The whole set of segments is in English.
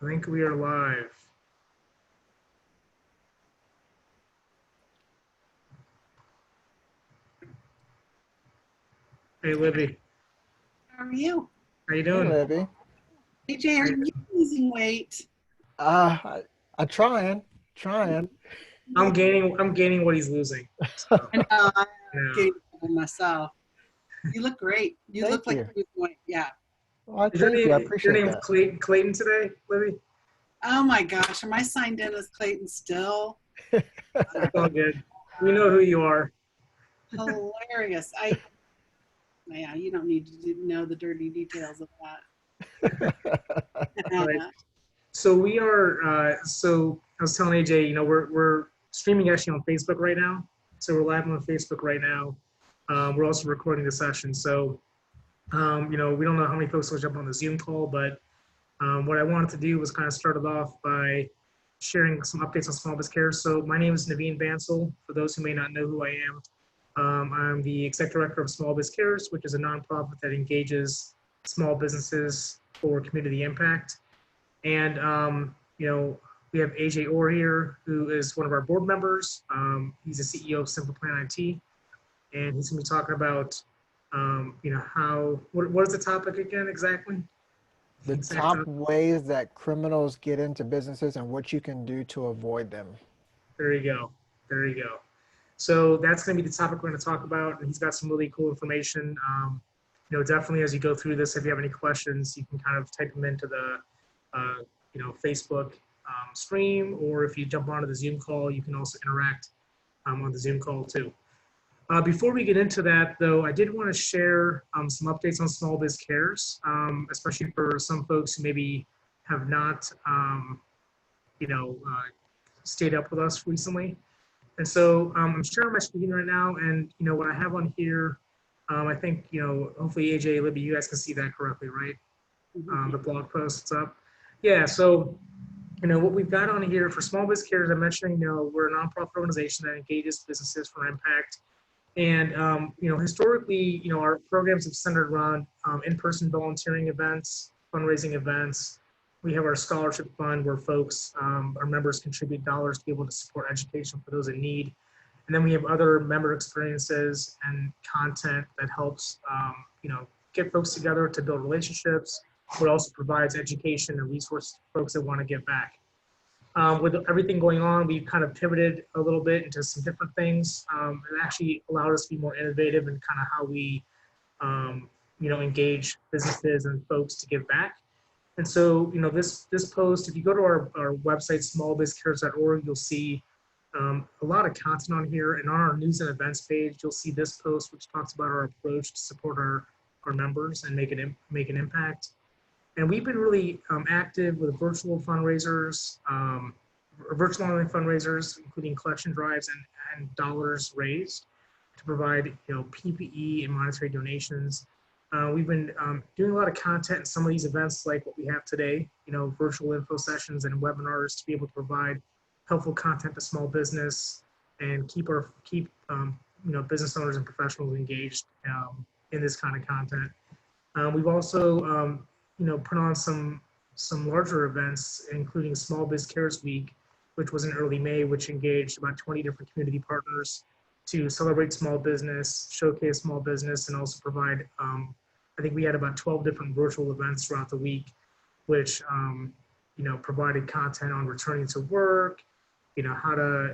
I think we are live. Hey, Libby, How are you? how you Hey, doing? Libby. A-Jay, are I, you losing weight? I trying. I'm gaining what he's losing. So, I know, I'm yeah. getting over myself. You look great. You look Thank like you. you're losing weight. Yeah. Well, Is your thank you. I name your appreciate name's that. Clayton today, Libby? Oh my gosh, am I signed in as Clayton still? It's all good. We know who you are. Hilarious. Yeah, you don't need to know the dirty details of All right. that. So we are. So I was telling AJ, we're streaming actually on Facebook right now. So we're live on Facebook right now. We're also recording the session. So we don't know how many folks will jump on the Zoom call, but what I wanted to do was kind of start it off by sharing some updates on Small Biz Cares. So my name is Naveen Bansal. For those who may not know who I am, I'm the executive director of Small Biz Cares, which is a nonprofit that engages small businesses for community impact. And we have A-Jay Orr here, who is one of our board members. He's the CEO of Simple Plan IT, and he's going to be talking about, what is the topic again exactly? The Exact top topic. ways that criminals get into businesses and what you can do to avoid them. There you go. There you go. So that's going to be the topic we're going to talk about, and he's got some really cool information. Definitely as you go through this, if you have any questions, you can kind of type them into the, Facebook stream, or if you jump onto the Zoom call, you can also interact on the Zoom call too. Before we get into that, though, I did want to share some updates on Small Biz Cares, especially for some folks who maybe have not, you know, uh, stayed up with us recently. And so I'm sharing my screen right now, and what I have on here, I think hopefully AJ, Libby, you guys can see that correctly, right? The blog posts up. Yeah. So what we've got on here for Small Biz Cares, I mentioned, we're a nonprofit organization that engages businesses for impact. And historically, our programs have centered around in-person volunteering events, fundraising events. We have our scholarship fund where folks, our members contribute dollars to be able to support education for those in need. And then we have other member experiences and content that helps, get folks together to build relationships, but also provides education and resources for folks that want to give back. With everything going on, we've kind of pivoted a little bit into some different things. It actually allowed us to be more innovative in kind of how we, engage businesses and folks to give back. And so, this post, if you go to our website, smallbizcares.org, you'll see a lot of content on here. And on our news and events page, you'll see this post, which talks about our approach to support our members and make an impact. And we've been really active with virtual fundraisers, virtual online fundraisers, including collection drives and dollars raised to provide, PPE and monetary donations. We've been doing a lot of content in some of these events, like what we have today, virtual info sessions and webinars to be able to provide helpful content to small business and keep business owners and professionals engaged in this kind of content. We've also put on some larger events, including Small Biz Cares Week, which was in early May, which engaged about 20 different community partners to celebrate small business, showcase small business, and also provide, I think we had about 12 different virtual events throughout the week, which, provided content on returning to work, how to,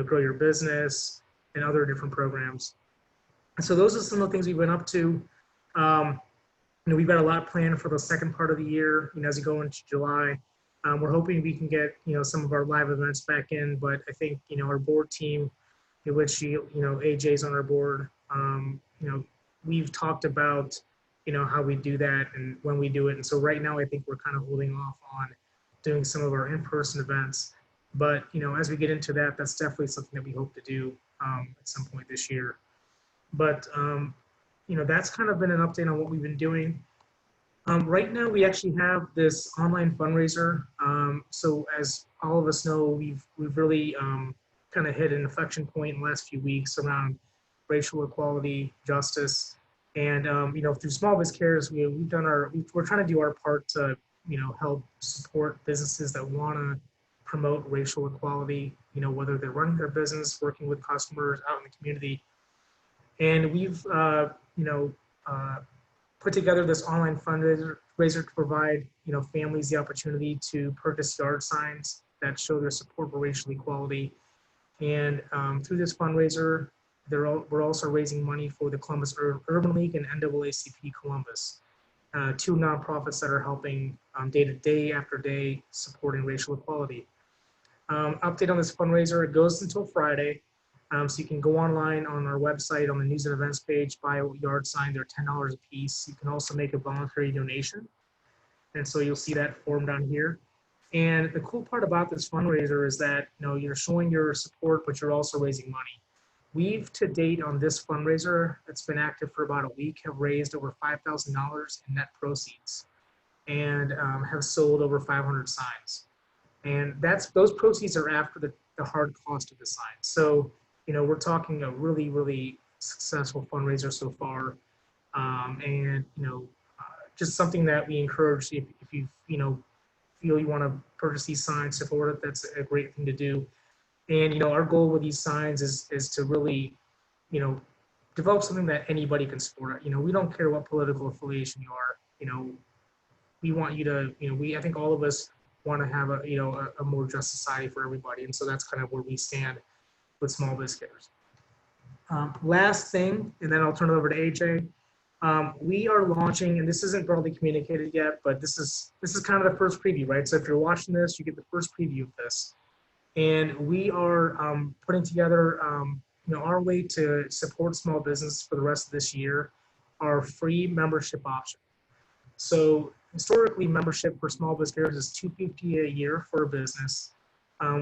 grow your business and other different programs. And so those are some of the things we've been up to. Um, we've got a lot planned for the second part of the year, as we go into July. We're hoping we can get, some of our live events back in, but I think, our board team, in which, AJ's on our board, we've talked about, how we do that and when we do it. And so right now, I think we're kind of holding off on doing some of our in-person events. But, as we get into that, that's definitely something that we hope to do at some point this year. But, that's kind of been an update on what we've been doing. Right now, we actually have this online fundraiser. So as all of us know, we've really kind of hit an inflection point in the last few weeks around racial equality, justice, and through Small Biz Cares, we're trying to do our part to help support businesses that want to promote racial equality, whether they're running their business, working with customers out in the community. And we've, uh, put together this online fundraiser to provide, families the opportunity to purchase yard signs that show their support for racial equality. And through this fundraiser, we're also raising money for the Columbus Urban League and NAACP Columbus, two nonprofits that are helping day to day after day supporting racial equality. Update on this fundraiser, it goes until Friday. So you can go online on our website on the news and events page, buy a yard sign, they're $10 a piece. You can also make a voluntary donation. And so you'll see that form down here. And the cool part about this fundraiser is that you're showing your support, but you're also raising money. We've to date on this fundraiser that's been active for about a week have raised over $5,000 in net proceeds and have sold over 500 signs. And those proceeds are after the hard cost of the signs. So we're talking a really, really successful fundraiser so far. And just something that we encourage if you feel you want to purchase these signs, support it, that's a great thing to do. And our goal with these signs is to really develop something that anybody can support. We don't care what political affiliation you are. We want you to, I think all of us want to have a more just society for everybody. And so that's kind of where we stand with Small Biz Cares. Last thing, and then I'll turn it over to A-Jay. We are launching, and this isn't broadly communicated yet, but this is kind of the first preview, right? So if you're watching this, you get the first preview of this. And we are putting together, our way to support small business for the rest of this year, our free membership option. So historically, membership for Small Biz Cares is $250 a year for a business.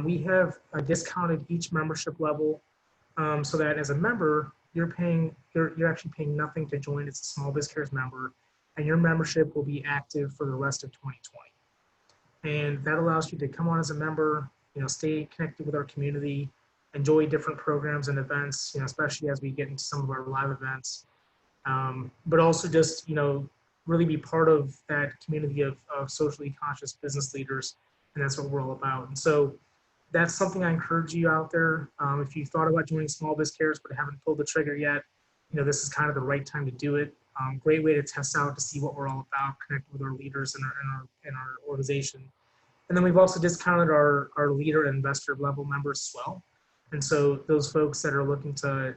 We have discounted each membership level so that as a member, you're actually paying nothing to join as a Small Biz Cares member, and your membership will be active for the rest of 2020. And that allows you to come on as a member, stay connected with our community, enjoy different programs and events, especially as we get into some of our live events, but also just, really be part of that community of socially conscious business leaders. And that's what we're all about. And so that's something I encourage you out there. If you thought about joining Small Biz Cares but haven't pulled the trigger yet, this is kind of the right time to do it. Great way to test out to see what we're all about, connect with our leaders in our organization. And then we've also discounted our leader and investor level members as well. And so those folks that are looking to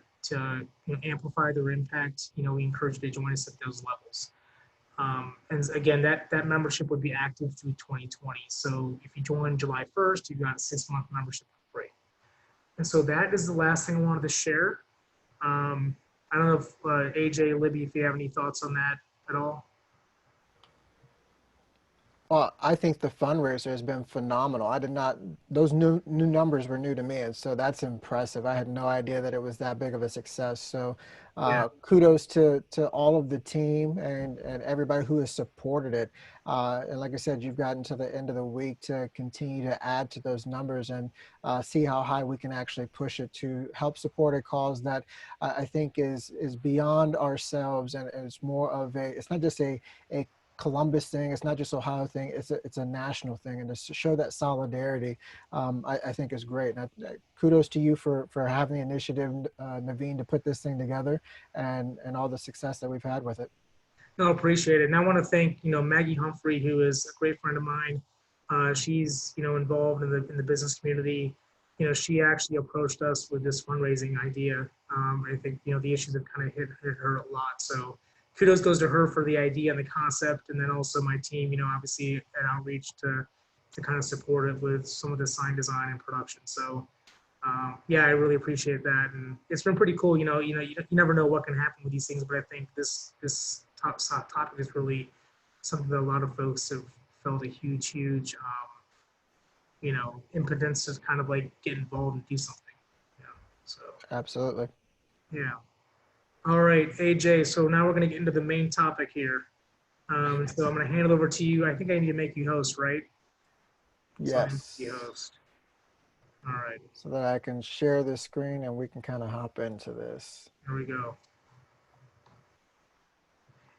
amplify their impact, we encourage you to join us at those levels. And again, that membership would be active through 2020. So if you join July 1st, you've got a 6-month membership for free. And so that is the last thing I wanted to share. I don't know if A-Jay, Libby, if you have any thoughts on that at all. Well, I think the fundraiser has been phenomenal. I did not, those new numbers were new to me, and so that's impressive. I had no idea that it was that big of a success. So kudos to all of the team and everybody who has supported it. And like I said, you've gotten to the end of the week to continue to add to those numbers and see how high we can actually push it to help support a cause that I think is beyond ourselves, and it's more of it's not just a Columbus thing. It's not just Ohio thing. It's a national thing, and to show that solidarity, I think is great. And kudos to you for having the initiative, Naveen, to put this thing together, and all the success that we've had with it. No, appreciate it. And I want to thank Maggie Humphrey, who is a great friend of mine. She's involved in the business community. She actually approached us with this fundraising idea. I think the issues have kind of hit her a lot. So kudos goes to her for the idea and the concept, and then also my team, obviously at Outreach to kind of support it with some of the sign design and production. So yeah, I really appreciate that, and it's been pretty cool. You never know what can happen with these things, but I think this topic is really something that a lot of folks have felt a huge impotence to kind of like get involved and do something. So Absolutely. yeah. All right, A-Jay, so now we're going to get into the main topic here. So I'm going to hand it over to you. I think I need to make you host, right? Yes. So you host. All right. So that I can share the screen and we can kind of hop into this. Here we go.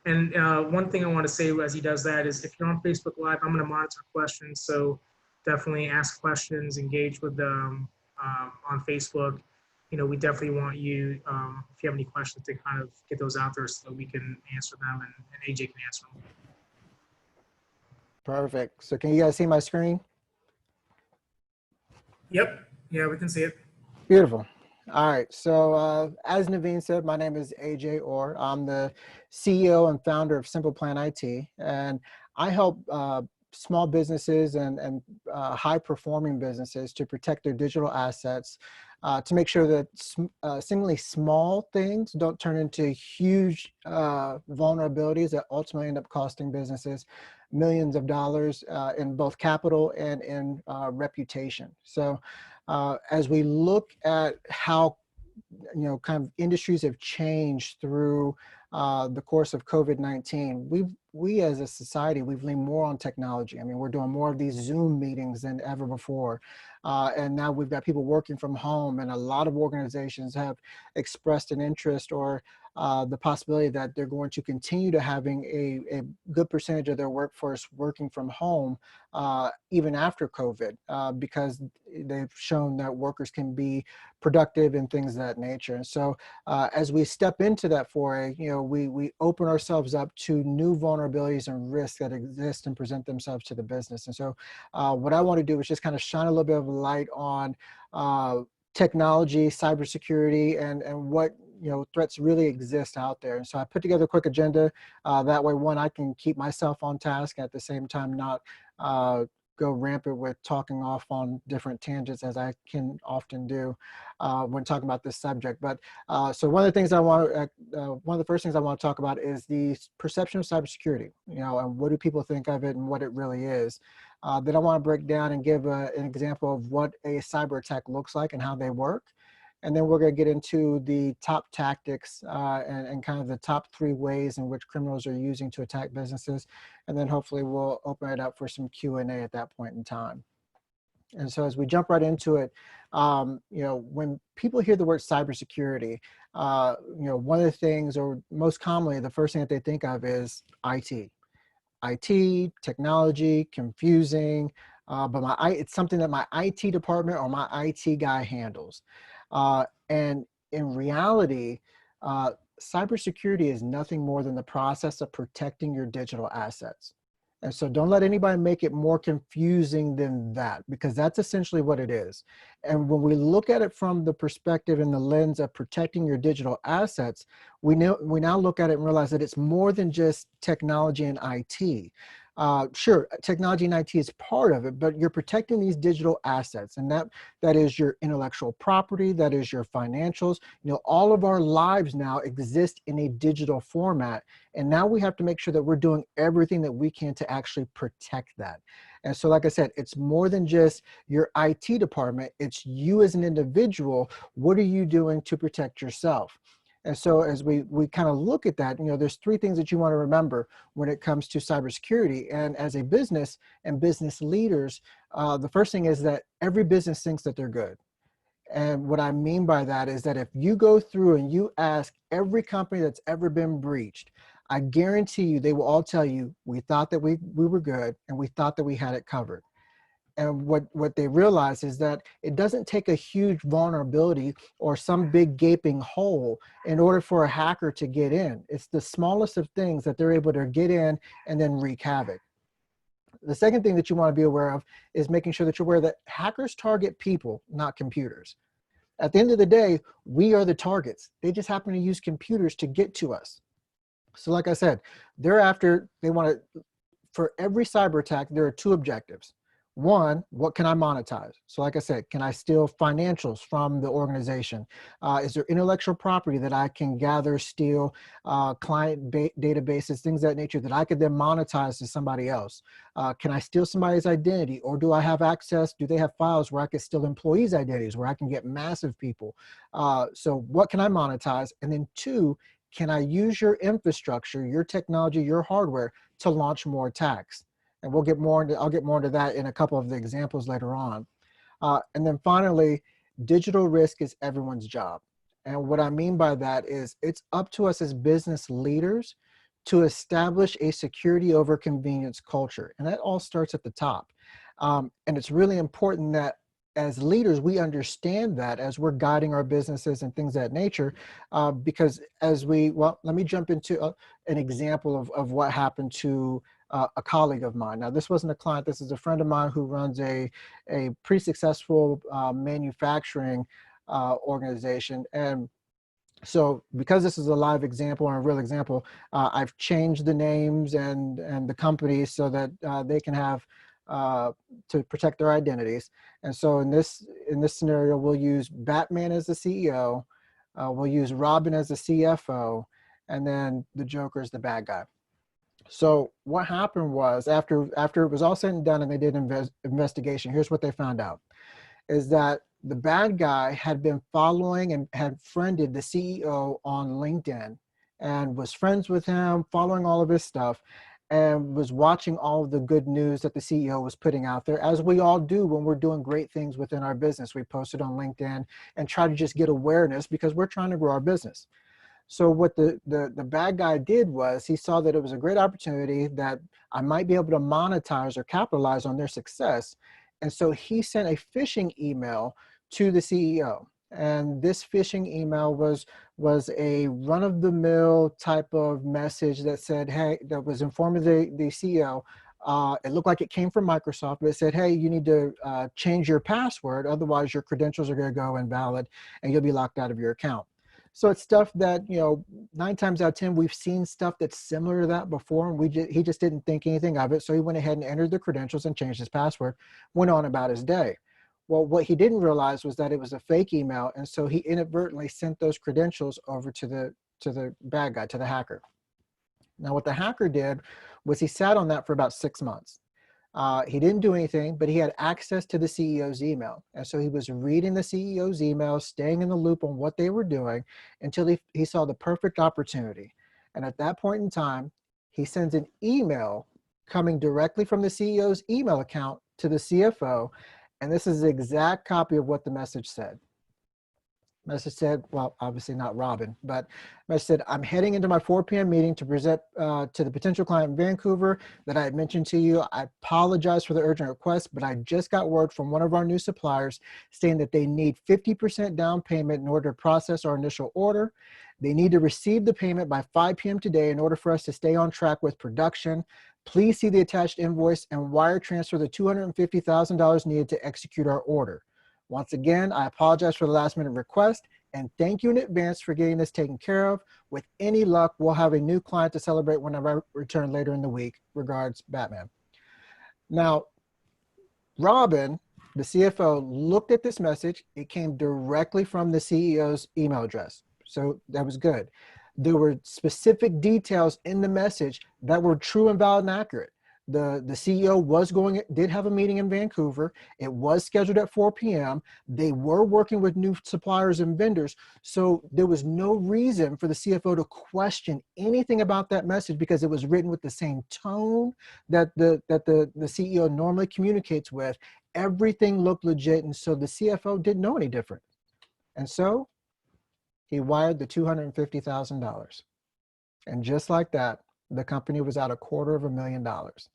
And one thing I want to say as he does that is if you're on Facebook Live, I'm going to monitor questions. So definitely ask questions, engage with them on Facebook. You know, we definitely want you, if you have any questions, to kind of get those out there so that we can answer them and A-Jay can answer them. Perfect. So can you guys see my screen? Yep. Yeah, we can see it. Beautiful. All right. So as Naveen said, my name is A-Jay Orr. I'm the CEO and founder of Simple Plan IT, and I help small businesses and high performing businesses to protect their digital assets, to make sure that seemingly small things don't turn into huge vulnerabilities that ultimately end up costing businesses millions of dollars in both capital and in reputation. So as we look at how kind of industries have changed through the course of COVID-19, we as a society, we've leaned more on technology. I mean, we're doing more of these Zoom meetings than ever before. And now we've got people working from home, and a lot of organizations have expressed an interest or the possibility that they're going to continue to having a good percentage of their workforce working from home even after COVID, because they've shown that workers can be productive and things of that nature. And so as we step into that foray, we open ourselves up to new vulnerabilities and risks that exist and present themselves to the business. And so what I want to do is just kind of shine a little bit of light on technology, cybersecurity, and what threats really exist out there. And so I put together a quick agenda. That way, one, I can keep myself on task, at the same time not go rampant with talking off on different tangents, as I can often do when talking about this subject. But so one of the things one of the first things I want to talk about is the perception of cybersecurity, and what do people think of it and what it really is. Then I want to break down and give an example of what a cyber attack looks like and how they work. And then we're going to get into the top tactics and kind of the top 3 ways in which criminals are using to attack businesses. And then hopefully we'll open it up for some Q&A at that point in time. And so as we jump right into it, when people hear the word cybersecurity, one of the things, or most commonly, the first thing that they think of is IT. IT, technology, confusing, but it's something that my IT department or my IT guy handles. And in reality, cybersecurity is nothing more than the process of protecting your digital assets. And so don't let anybody make it more confusing than that, because that's essentially what it is. And when we look at it from the perspective and the lens of protecting your digital assets, we now look at it and realize that it's more than just technology and IT. Sure, technology and IT is part of it, but you're protecting these digital assets, and that is your intellectual property, that is your financials. All of our lives now exist in a digital format, and now we have to make sure that we're doing everything that we can to actually protect that. And so, like I said, it's more than just your IT department, it's you as an individual. What are you doing to protect yourself? And so as we kind of look at that, there's 3 things that you want to remember when it comes to cybersecurity. And as a business and business leaders, the first thing is that every business thinks that they're good. And what I mean by that is that if you go through and you ask every company that's ever been breached, I guarantee you they will all tell you, we thought that we were good and we thought that we had it covered. And what they realize is that it doesn't take a huge vulnerability or some big gaping hole in order for a hacker to get in. It's the smallest of things that they're able to get in and then wreak havoc. The second thing that you want to be aware of is making sure that you're aware that hackers target people, not computers. At the end of the day, we are the targets. They just happen to use computers to get to us. So like I said, for every cyber attack, there are 2 objectives. One, what can I monetize? So like I said, can I steal financials from the organization? Is there intellectual property that I can gather, steal, client databases, things of that nature that I could then monetize to somebody else? Can I steal somebody's identity? Or do I have access, do they have files where I can steal employees' identities, where I can get massive people? So what can I monetize? And then 2, can I use your infrastructure, your technology, your hardware to launch more attacks? And I'll get more into that in a couple of the examples later on. And then finally, digital risk is everyone's job. And what I mean by that is it's up to us as business leaders to establish a security over convenience culture. And that all starts at the top. And it's really important that as leaders, we understand that as we're guiding our businesses and things of that nature, because well, let me jump into an example of what happened to a colleague of mine. Now, this wasn't a client. This is a friend of mine who runs a pretty successful manufacturing organization. And so because this is a live example and a real example, I've changed the names and the companies so that they can have to protect their identities. And so in this scenario, we'll use Batman as the CEO, we'll use Robin as the CFO, and then the Joker is the bad guy. So what happened was after it was all said and done and they did an investigation, here's what they found out, is that the bad guy had been following and had friended the CEO on LinkedIn and was friends with him, following all of his stuff, and was watching all of the good news that the CEO was putting out there, as we all do when we're doing great things within our business. We post it on LinkedIn and try to just get awareness because we're trying to grow our business. So what the bad guy did was he saw that it was a great opportunity that I might be able to monetize or capitalize on their success. And so he sent a phishing email to the CEO. And this phishing email was a run-of-the-mill type of message that said, hey, that was informing the CEO. It looked like it came from Microsoft, but it said, hey, you need to change your password. Otherwise, your credentials are going to go invalid and you'll be locked out of your account. So it's stuff that, 9 times out of 10, we've seen stuff that's similar to that before, and he just didn't think anything of it. So he went ahead and entered the credentials and changed his password, went on about his day. Well, what he didn't realize was that it was a fake email, and so he inadvertently sent those credentials over to the bad guy, to the hacker. Now, what the hacker did was he sat on that for about 6 months. He didn't do anything, but he had access to the CEO's email. And so he was reading the CEO's email, staying in the loop on what they were doing until he saw the perfect opportunity. And at that point in time, he sends an email coming directly from the CEO's email account to the CFO. And this is the exact copy of what the message said. Message said, well, obviously not Robin, but message said, I'm heading into my 4 p.m. meeting to present to the potential client in Vancouver that I had mentioned to you. I apologize for the urgent request, but I just got word from one of our new suppliers saying that they need 50% down payment in order to process our initial order. They need to receive the payment by 5 p.m. today in order for us to stay on track with production. Please see the attached invoice and wire transfer the $250,000 needed to execute our order. Once again, I apologize for the last minute request and thank you in advance for getting this taken care of. With any luck, we'll have a new client to celebrate when I return later in the week. Regards, Batman. Now, Robin, the CFO, looked at this message. It came directly from the CEO's email address. So that was good. There were specific details in the message that were true and valid and accurate. The CEO did have a meeting in Vancouver. It was scheduled at 4 p.m. They were working with new suppliers and vendors. So there was no reason for the CFO to question anything about that message because it was written with the same tone that the CEO normally communicates with. Everything looked legit. And so the CFO didn't know any different. And so he wired the $250,000. And just like that, the company was out $250,000.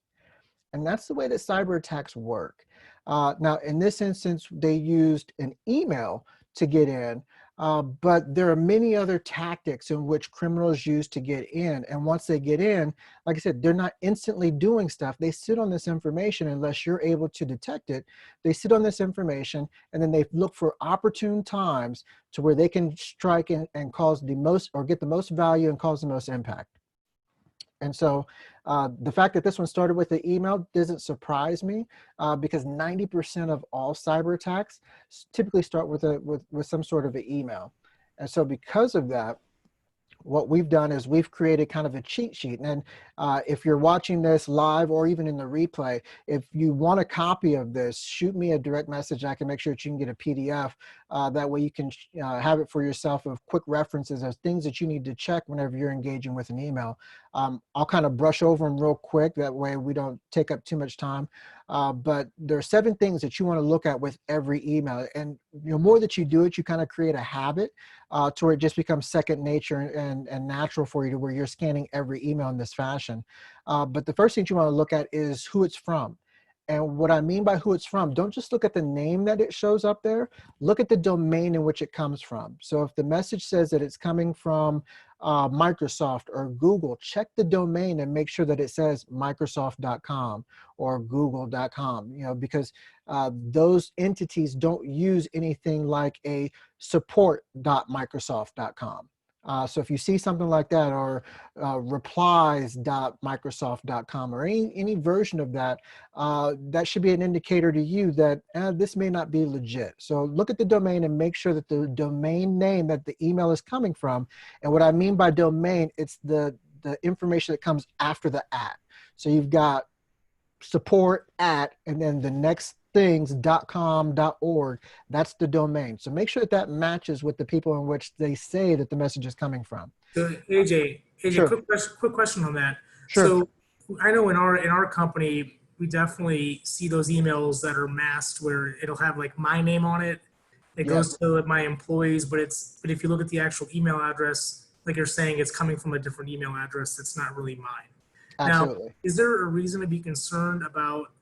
And that's the way that cyber attacks work. Now, in this instance, they used an email to get in, but there are many other tactics in which criminals use to get in. And once they get in, like I said, they're not instantly doing stuff. They sit on this information unless you're able to detect it. They sit on this information and then they look for opportune times to where they can strike and cause the most or get the most value and cause the most impact. And so the fact that this one started with the email doesn't surprise me because 90% of all cyber attacks typically start with some sort of an email. And so because of that, what we've done is we've created kind of a cheat sheet. And if you're watching this live or even in the replay, if you want a copy of this, shoot me a direct message. I can make sure that you can get a PDF That way you can have it for yourself of quick references of things that you need to check whenever you're engaging with an email. I'll kind of brush over them real quick. That way we don't take up too much time. But there are 7 things that you want to look at with every email. And the more that you do it, you kind of create a habit to where it just becomes second nature and natural for you to where you're scanning every email in this fashion. But the first thing you want to look at is who it's from. And what I mean by who it's from, don't just look at the name that it shows up there, look at the domain in which it comes from. So if the message says that it's coming from Microsoft or Google, check the domain and make sure that it says Microsoft.com or Google.com, because those entities don't use anything like a support.microsoft.com. So if you see something like that, or replies.microsoft.com, or any version of that, that should be an indicator to you that this may not be legit. So look at the domain and make sure that the domain name that the email is coming from, and what I mean by domain, it's the information that comes after the @ So you've got support @ and then the next things .com, .org, that's the domain. So make sure that that matches with the people in which they say that the message is coming from. So AJ, Sure. quick question on that. Sure. So I know in our company, we definitely see those emails that are masked where it'll have like my name on it. It goes to my employees, but if you look at the actual email address, like you're saying, it's coming from a different email address that's not really mine. Absolutely. Now, is there a reason to be concerned about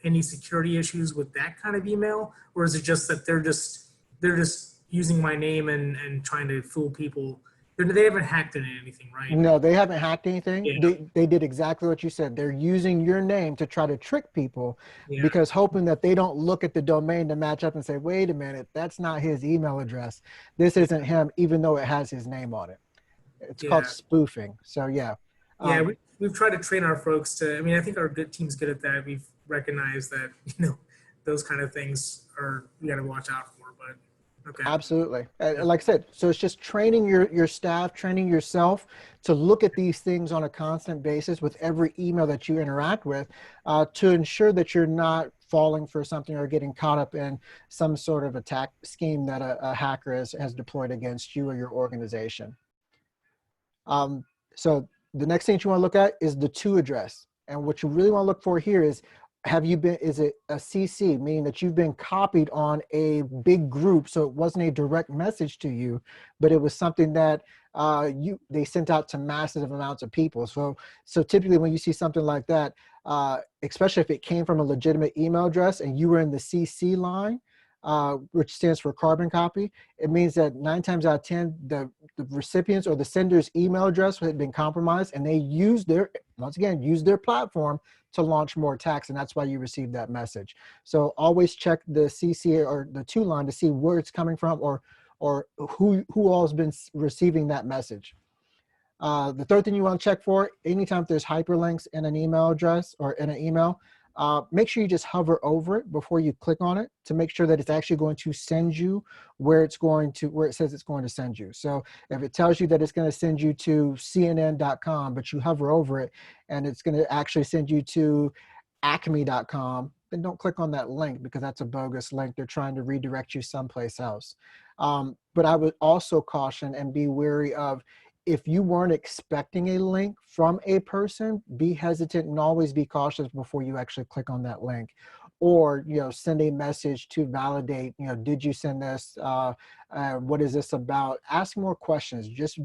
any security issues with that kind of email, or is it just that they're just using my name and trying to fool people? They haven't hacked into anything, right? No, they haven't hacked anything. Yeah. They did exactly what you said. They're using your name to try to trick people, Yeah. because hoping that they don't look at the domain to match up and say, wait a minute, that's not his email address. This isn't him, even though it has his name on it. It's called spoofing. So yeah. We've tried to train our folks to, I mean, I think our good team's good at that. We've recognized that, those kind of things we got to watch out for, but okay. Absolutely. Like I said, so it's just training your staff, training yourself to look at these things on a constant basis with every email that you interact with, to ensure that you're not falling for something or getting caught up in some sort of attack scheme that a hacker has deployed against you or your organization. So the next thing you want to look at is the to address. And what you really want to look for here is, is it a CC, meaning that you've been copied on a big group, so it wasn't a direct message to you, but it was something that they sent out to massive amounts of people. So typically when you see something like that, especially if it came from a legitimate email address and you were in the CC line, which stands for carbon copy, it means that 9 times out of 10, the recipients or the sender's email address had been compromised, and they used their platform to launch more attacks, and that's why you received that message. So always check the CC or the to line to see where it's coming from, or who all has been receiving that message. The third thing you want to check for, anytime there's hyperlinks in an email address or in an email, make sure you just hover over it before you click on it to make sure that it's actually going to send you where it says it's going to send you. So if it tells you that it's going to send you to CNN.com, but you hover over it and it's going to actually send you to acme.com, then don't click on that link, because that's a bogus link. They're trying to redirect you someplace else. But I would also caution and be wary of, if you weren't expecting a link from a person, be hesitant and always be cautious before you actually click on that link. Or, send a message to validate, did you send this? What is this about? Ask more questions. Just,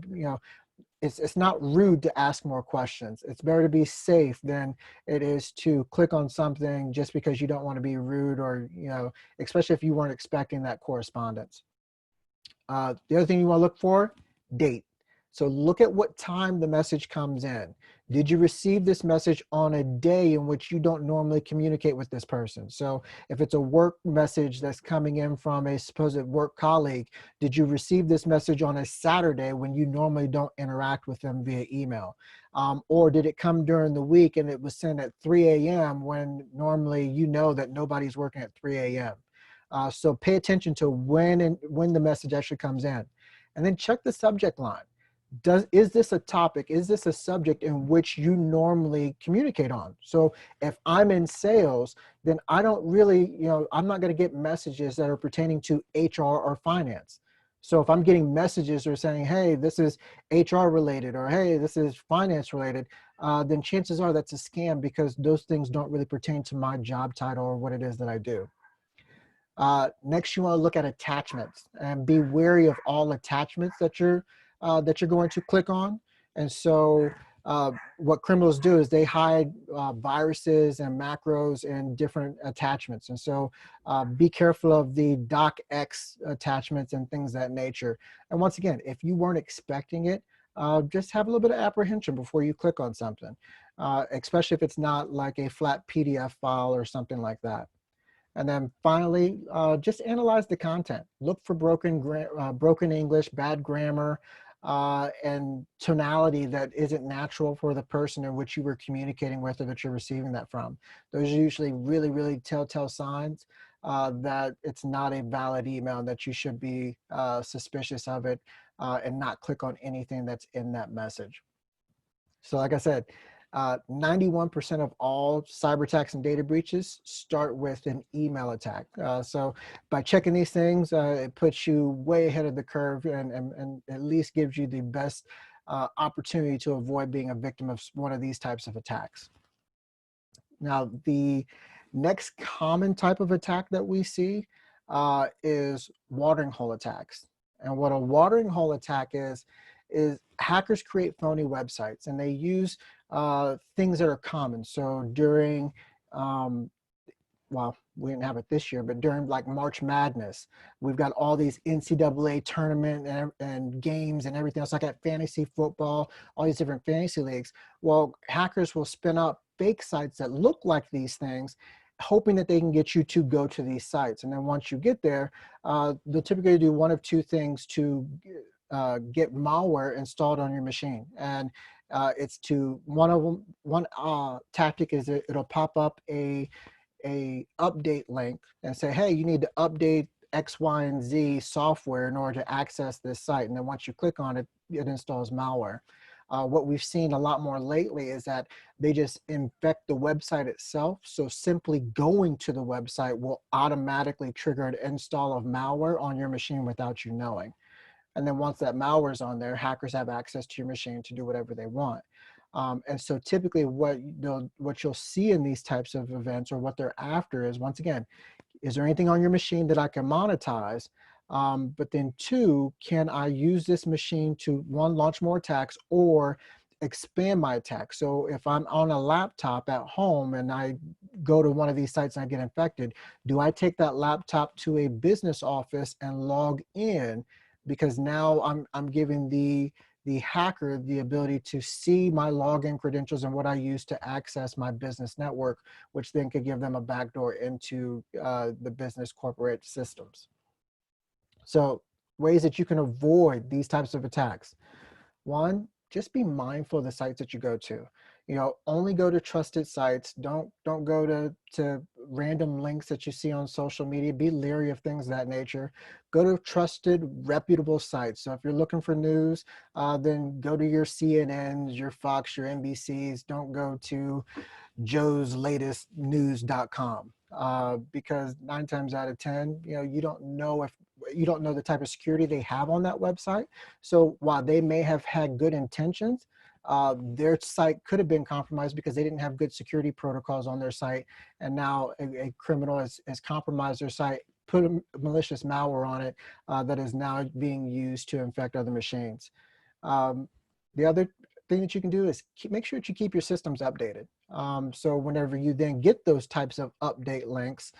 it's not rude to ask more questions. It's better to be safe than it is to click on something just because you don't want to be rude, or, especially if you weren't expecting that correspondence. The other thing you want to look for, date. So look at what time the message comes in. Did you receive this message on a day in which you don't normally communicate with this person? So if it's a work message that's coming in from a supposed work colleague, did you receive this message on a Saturday when you normally don't interact with them via email? Or did it come during the week and it was sent at 3 a.m. when normally that nobody's working at 3 a.m.? So pay attention to when the message actually comes in. And then check the subject line. is this a topic? Is this a subject in which you normally communicate on? So if I'm in sales, then I don't really, I'm not going to get messages that are pertaining to HR or finance. So if I'm getting messages that are saying, hey, this is HR related, or hey, this is finance related, then chances are that's a scam, because those things don't really pertain to my job title or what it is that I do. Next, you want to look at attachments, and be wary of all attachments that you're going to click on. And so what criminals do is they hide viruses and macros in different attachments. And so be careful of the docx attachments and things of that nature. And once again, if you weren't expecting it, just have a little bit of apprehension before you click on something, especially if it's not like a flat PDF file or something like that. And then finally, just analyze the content. Look for broken English, bad grammar, and tonality that isn't natural for the person in which you were communicating with or that you're receiving that from. Those are usually really, really telltale signs that it's not a valid email, and that you should be suspicious of it and not click on anything that's in that message. So like I said, 91% of all cyber attacks and data breaches start with an email attack. So by checking these things, it puts you way ahead of the curve, and at least gives you the best opportunity to avoid being a victim of one of these types of attacks. Now, the next common type of attack that we see is watering hole attacks. And what a watering hole attack is hackers create phony websites, and they use things that are common. So during, well, we didn't have it this year, but during like March Madness, we've got all these NCAA tournament and games and everything else, like at fantasy football, all these different fantasy leagues. Well, hackers will spin up fake sites that look like these things, hoping that they can get you to go to these sites. And then once you get there, they'll typically do one of two things to get malware installed on your machine. And it's to one tactic is it'll pop up a update link and say, hey, you need to update X, Y, and Z software in order to access this site. And then once you click on it, it installs malware. What we've seen a lot more lately is that they just infect the website itself. So simply going to the website will automatically trigger an install of malware on your machine without you knowing. And then once that malware is on there, hackers have access to your machine to do whatever they want. And so typically what you'll see in these types of events, or what they're after, is, once again, is there anything on your machine that I can monetize? But then two, can I use this machine to, one, launch more attacks, or expand my attack? So if I'm on a laptop at home and I go to one of these sites and I get infected, do I take that laptop to a business office and log in? Because now I'm giving the hacker the ability to see my login credentials and what I use to access my business network, which then could give them a backdoor into the business corporate systems. So ways that you can avoid these types of attacks. One, just be mindful of the sites that you go to. Only go to trusted sites. Don't go to random links that you see on social media. Be leery of things of that nature. Go to trusted, reputable sites. So if you're looking for news, then go to your CNNs, your Fox, your NBCs. Don't go to joeslatestnews.com, because 9 times out of 10, you don't know the type of security they have on that website. So while they may have had good intentions, their site could have been compromised because they didn't have good security protocols on their site. And now a criminal has compromised their site, put a malicious malware on it that is now being used to infect other machines. The other thing that you can do is make sure that you keep your systems updated. So whenever you then get those types of update links,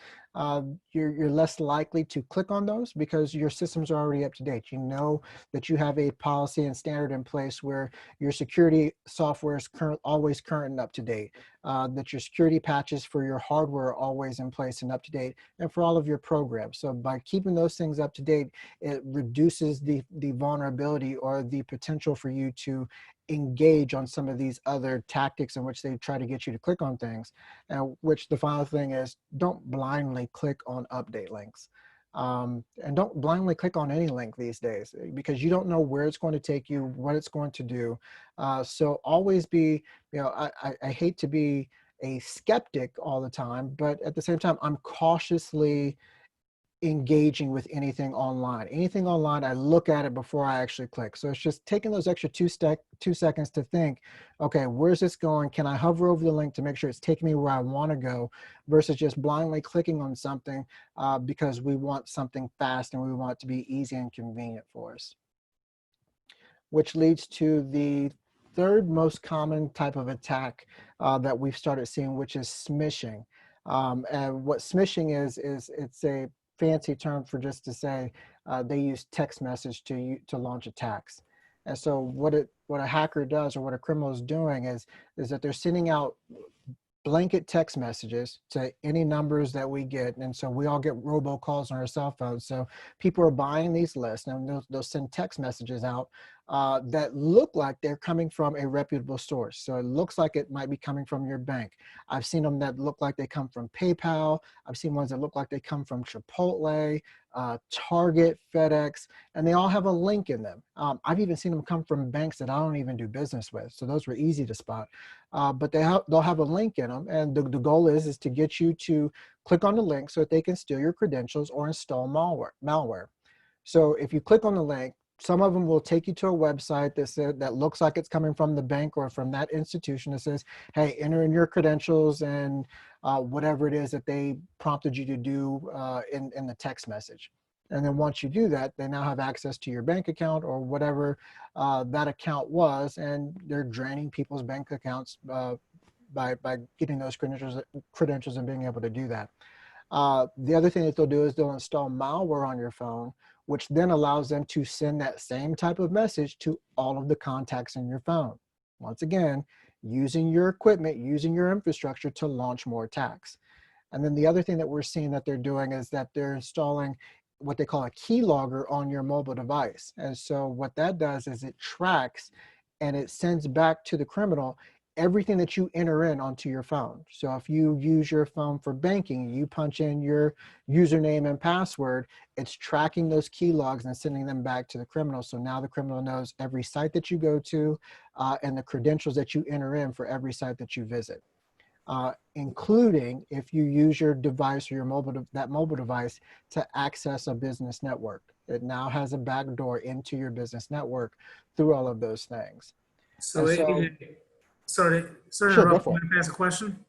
you're less likely to click on those because your systems are already up to date. You know that you have a policy and standard in place where your security software is always current and up to date, that your security patches for your hardware are always in place and up to date, and for all of your programs. So by keeping those things up to date, it reduces the vulnerability or the potential for you to engage on some of these other tactics in which they try to get you to click on things. And which the final thing is, don't blindly click on update links. And don't blindly click on any link these days because you don't know where it's going to take you, what it's going to do. So always be, I hate to be a skeptic all the time, but at the same time, I'm cautiously engaging with anything online. Anything online, I look at it before I actually click. So it's just taking those extra 2 seconds to think, okay, where's this going? Can I hover over the link to make sure it's taking me where I want to go versus just blindly clicking on something because we want something fast and we want it to be easy and convenient for us. Which leads to the third most common type of attack that we've started seeing, which is smishing. And what smishing is it's a fancy term for just to say they use text message to launch attacks. And so what a hacker does or what a criminal is doing is that they're sending out blanket text messages to any numbers that we get. And so we all get robocalls on our cell phones. So people are buying these lists and they'll send text messages out that look like they're coming from a reputable source. So it looks like it might be coming from your bank. I've seen them that look like they come from PayPal. I've seen ones that look like they come from Chipotle, Target, FedEx, and they all have a link in them. I've even seen them come from banks that I don't even do business with. So those were easy to spot. But they'll have a link in them. And the goal is to get you to click on the link so that they can steal your credentials or install malware. So if you click on the link, some of them will take you to a website that looks like it's coming from the bank or from that institution that says, hey, enter in your credentials and whatever it is that they prompted you to do in the text message. And then once you do that, they now have access to your bank account or whatever that account was, and they're draining people's bank accounts by getting those credentials and being able to do that. The other thing that they'll do is they'll install malware on your phone, which then allows them to send that same type of message to all of the contacts in your phone. Once again, using your equipment, using your infrastructure to launch more attacks. And then the other thing that we're seeing that they're doing is that they're installing what they call a keylogger on your mobile device. And so what that does is it tracks and it sends back to the criminal everything that you enter in onto your phone. So if you use your phone for banking, you punch in your username and password, it's tracking those key logs and sending them back to the criminal. So now the criminal knows every site that you go to and the credentials that you enter in for every site that you visit. Including if you use your device or your mobile device to access a business network. It now has a backdoor into your business network through all of those things. So, sorry to sure, interrupt. go for it. Can I ask a question?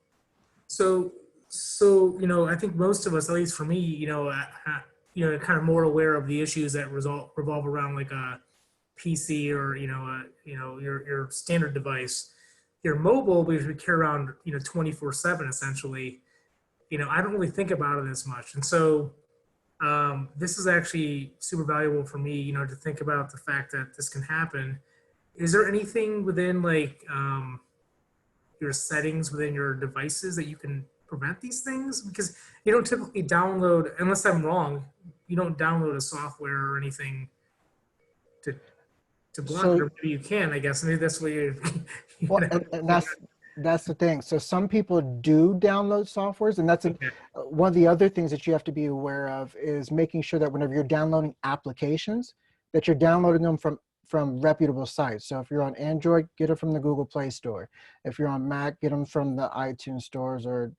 So, I think most of us, at least for me, kind of more aware of the issues that revolve around like a PC or your standard device. Your mobile, because we carry around 24/7 essentially. I don't really think about it as much, and so this is actually super valuable for me. To think about the fact that this can happen. Is there anything within like your settings within your devices that you can prevent these things? Because you don't typically download, unless I'm wrong, you don't download a software or anything to block it, or maybe you can, I guess. Maybe that's what you well, and that's the thing. So some people do download softwares, and that's one of the other things that you have to be aware of is making sure that whenever you're downloading applications, that you're downloading them from reputable sites. So if you're on Android, get it from the Google Play Store. If you're on Mac, get them from the iTunes stores or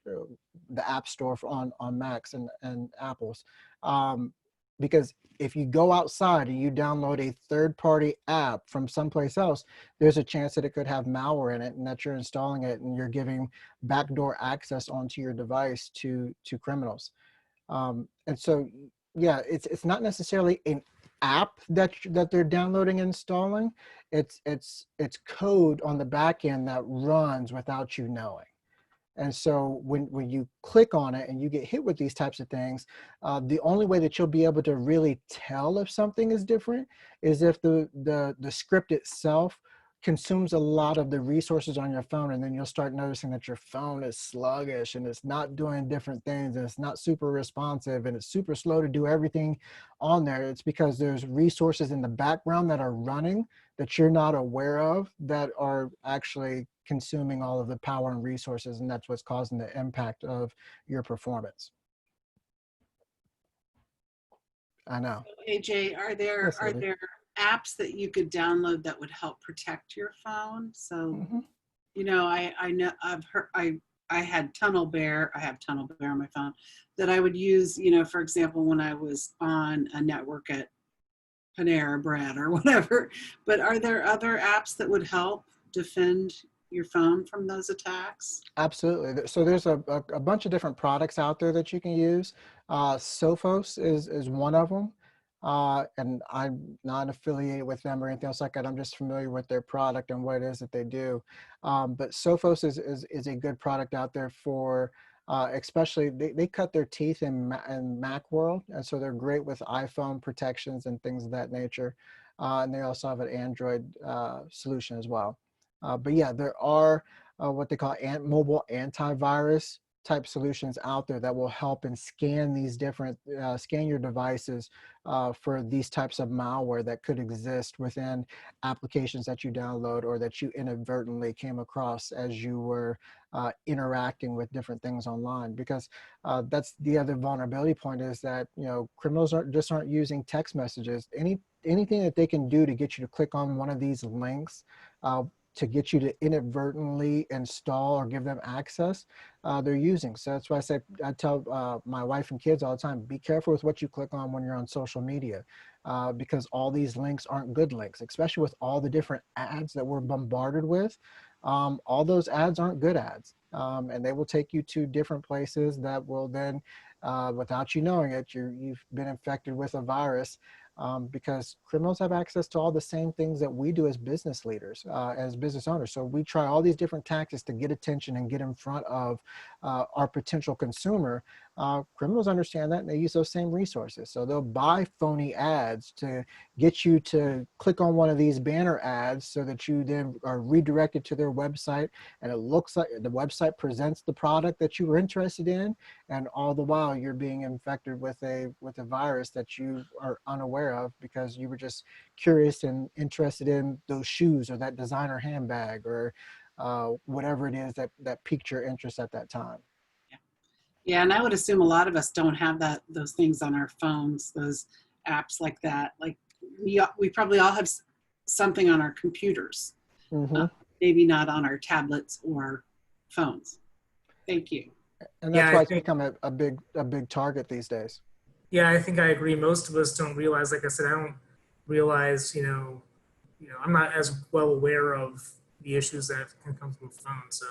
the App Store on Macs and Apples. Because if you go outside and you download a third-party app from someplace else, there's a chance that it could have malware in it and that you're installing it and you're giving backdoor access onto your device to criminals. And so, yeah, it's not necessarily an app that they're downloading and installing. It's code on the back end that runs without you knowing. And so when you click on it and you get hit with these types of things, the only way that you'll be able to really tell if something is different is if the script itself consumes a lot of the resources on your phone, and then you'll start noticing that your phone is sluggish and it's not doing different things and it's not super responsive and it's super slow to do everything on there. It's because there's resources in the background that are running that you're not aware of that are actually consuming all of the power and resources, and that's what's causing the impact of your performance. I know. AJ, Yes, are Eddie. there apps that you could download that would help protect your phone? So, Hmm. you know, I know I've heard I had Tunnel Bear. I have Tunnel Bear on my phone that I would use, you know, for example, when I was on a network at Panera Bread or whatever. But are there other apps that would help defend your phone from those attacks? Absolutely. So there's a bunch of different products out there that you can use. Sophos is one of them. And I'm not affiliated with them or anything else like that. I'm just familiar with their product and what it is that they do. But Sophos is a good product out there for, especially they cut their teeth in Mac world. And so they're great with iPhone protections and things of that nature. And they also have an Android solution as well. But yeah, there are what they call mobile antivirus type solutions out there that will help and scan these different, scan your devices for these types of malware that could exist within applications that you download or that you inadvertently came across as you were interacting with different things online. Because that's the other vulnerability point, is that, you know, criminals aren't using text messages. Anything that they can do to get you to click on one of these links to get you to inadvertently install or give them access, they're using. So that's why I tell my wife and kids all the time, be careful with what you click on when you're on social media, because all these links aren't good links, especially with all the different ads that we're bombarded with. All those ads aren't good ads, and they will take you to different places that will then, without you knowing it, you've been infected with a virus. Because criminals have access to all the same things that we do as business leaders, as business owners. So we try all these different tactics to get attention and get in front of our potential consumer. Criminals understand that, and they use those same resources. So they'll buy phony ads to get you to click on one of these banner ads so that you then are redirected to their website, and it looks like the website presents the product that you were interested in, and all the while you're being infected with a virus that you are unaware of because you were just curious and interested in those shoes or that designer handbag or whatever it is that piqued your interest at that time. Yeah, and I would assume a lot of us don't have those things on our phones, those apps like that. Like we probably all have something on our computers, Mm-hmm. maybe not on our tablets or phones. Thank you. And Yeah, that's I why it's think become a big target these days. yeah, I think I agree. Most of us don't realize, like I said, I don't realize, I'm not as well aware of the issues that can come from a phone. So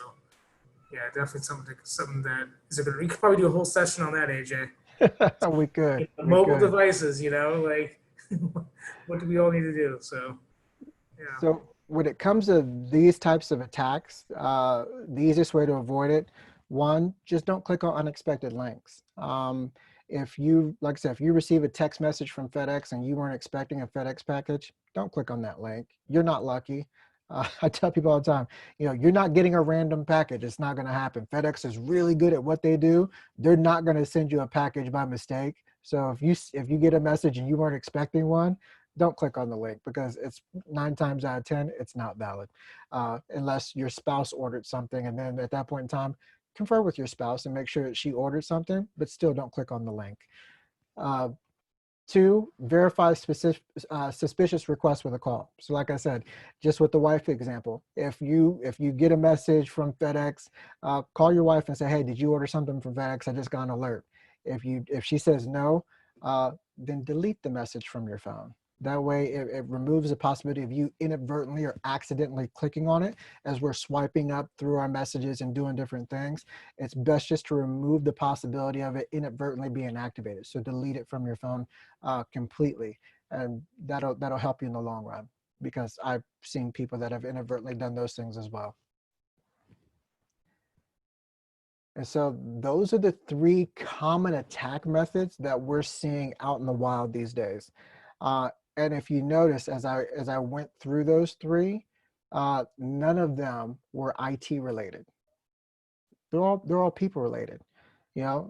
yeah, definitely something that is a good. We could probably do a whole session on that, AJ. We could, we Mobile could. devices, like what do we all need to do? So yeah. So when it comes to these types of attacks, the easiest way to avoid it, one, just don't click on unexpected links. If you, like I said, if you receive a text message from FedEx and you weren't expecting a FedEx package, don't click on that link. You're not lucky. I tell people all the time, you're not getting a random package. It's not going to happen. FedEx is really good at what they do. They're not going to send you a package by mistake. So if you get a message and you weren't expecting one, don't click on the link, because it's 9 times out of 10, it's not valid, unless your spouse ordered something. And then at that point in time, confer with your spouse and make sure that she ordered something, but still don't click on the link. Uh, 2, verify suspicious requests with a call. So like I said, just with the wife example, if you get a message from FedEx, call your wife and say, hey, did you order something from FedEx? I just got an alert. If she says no, then delete the message from your phone. That way it removes the possibility of you inadvertently or accidentally clicking on it as we're swiping up through our messages and doing different things. It's best just to remove the possibility of it inadvertently being activated. So delete it from your phone completely. And that'll help you in the long run, because I've seen people that have inadvertently done those things as well. And so those are the 3 common attack methods that we're seeing out in the wild these days. And if you notice, as I went through those 3, none of them were IT related. They're all people related.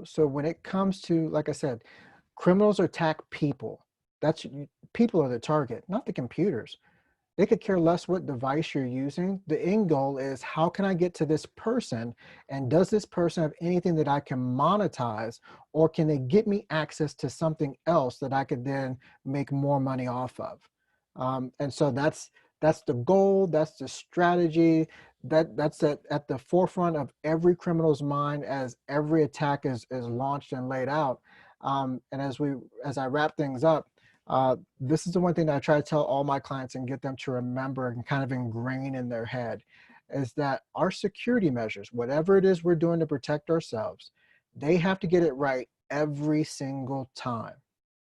So when it comes to, like I said, criminals attack people. People are the target, not the computers. They could care less what device you're using. The end goal is, how can I get to this person? And does this person have anything that I can monetize, or can they get me access to something else that I could then make more money off of? And so that's the goal, that's the strategy, that's at the forefront of every criminal's mind as every attack is launched and laid out. And as I wrap things up, this is the one thing that I try to tell all my clients and get them to remember and kind of ingrain in their head, is that our security measures, whatever it is we're doing to protect ourselves, they have to get it right every single time.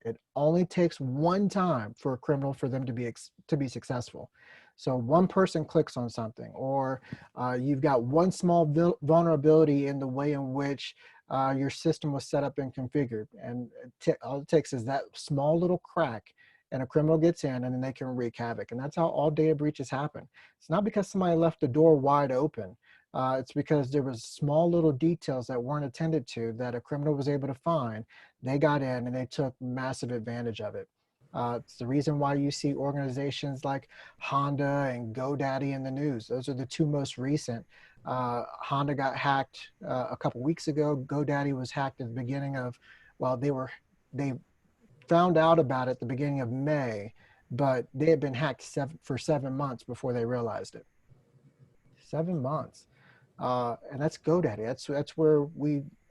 It only takes one time for a criminal for them to be successful. So one person clicks on something, or you've got one small vulnerability in the way in which your system was set up and configured. And all it takes is that small little crack, and a criminal gets in, and then they can wreak havoc. And that's how all data breaches happen. It's not because somebody left the door wide open. It's because there was small little details that weren't attended to that a criminal was able to find. They got in and they took massive advantage of it. It's the reason why you see organizations like Honda and GoDaddy in the news. Those are the two most recent. Honda got hacked a couple weeks ago. GoDaddy was hacked at the beginning of, well, they found out about it at the beginning of May, but they had been hacked for 7 months before they realized it. 7 months. And that's GoDaddy. That's where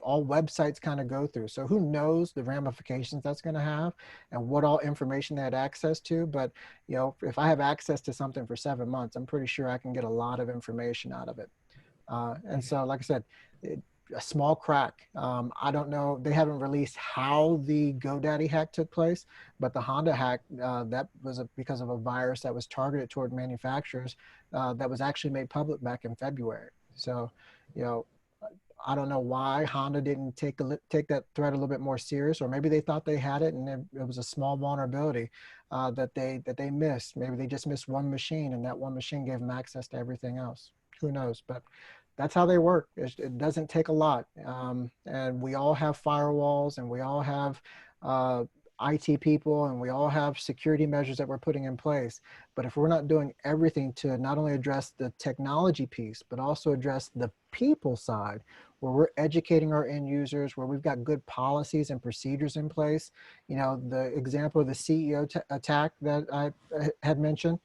all websites kind of go through. So who knows the ramifications that's going to have and what all information they had access to. But if I have access to something for 7 months, I'm pretty sure I can get a lot of information out of it. And so, like I said, a small crack. I don't know. They haven't released how the GoDaddy hack took place, but the Honda hack, that was because of a virus that was targeted toward manufacturers that was actually made public back in February. So, I don't know why Honda didn't take that threat a little bit more serious, or maybe they thought they had it and it was a small vulnerability that they missed. Maybe they just missed one machine, and that one machine gave them access to everything else. Who knows? But that's how they work. It doesn't take a lot. And we all have firewalls, and we all have IT people, and we all have security measures that we're putting in place. But if we're not doing everything to not only address the technology piece, but also address the people side, where we're educating our end users, where we've got good policies and procedures in place. The example of the CEO attack that I had mentioned,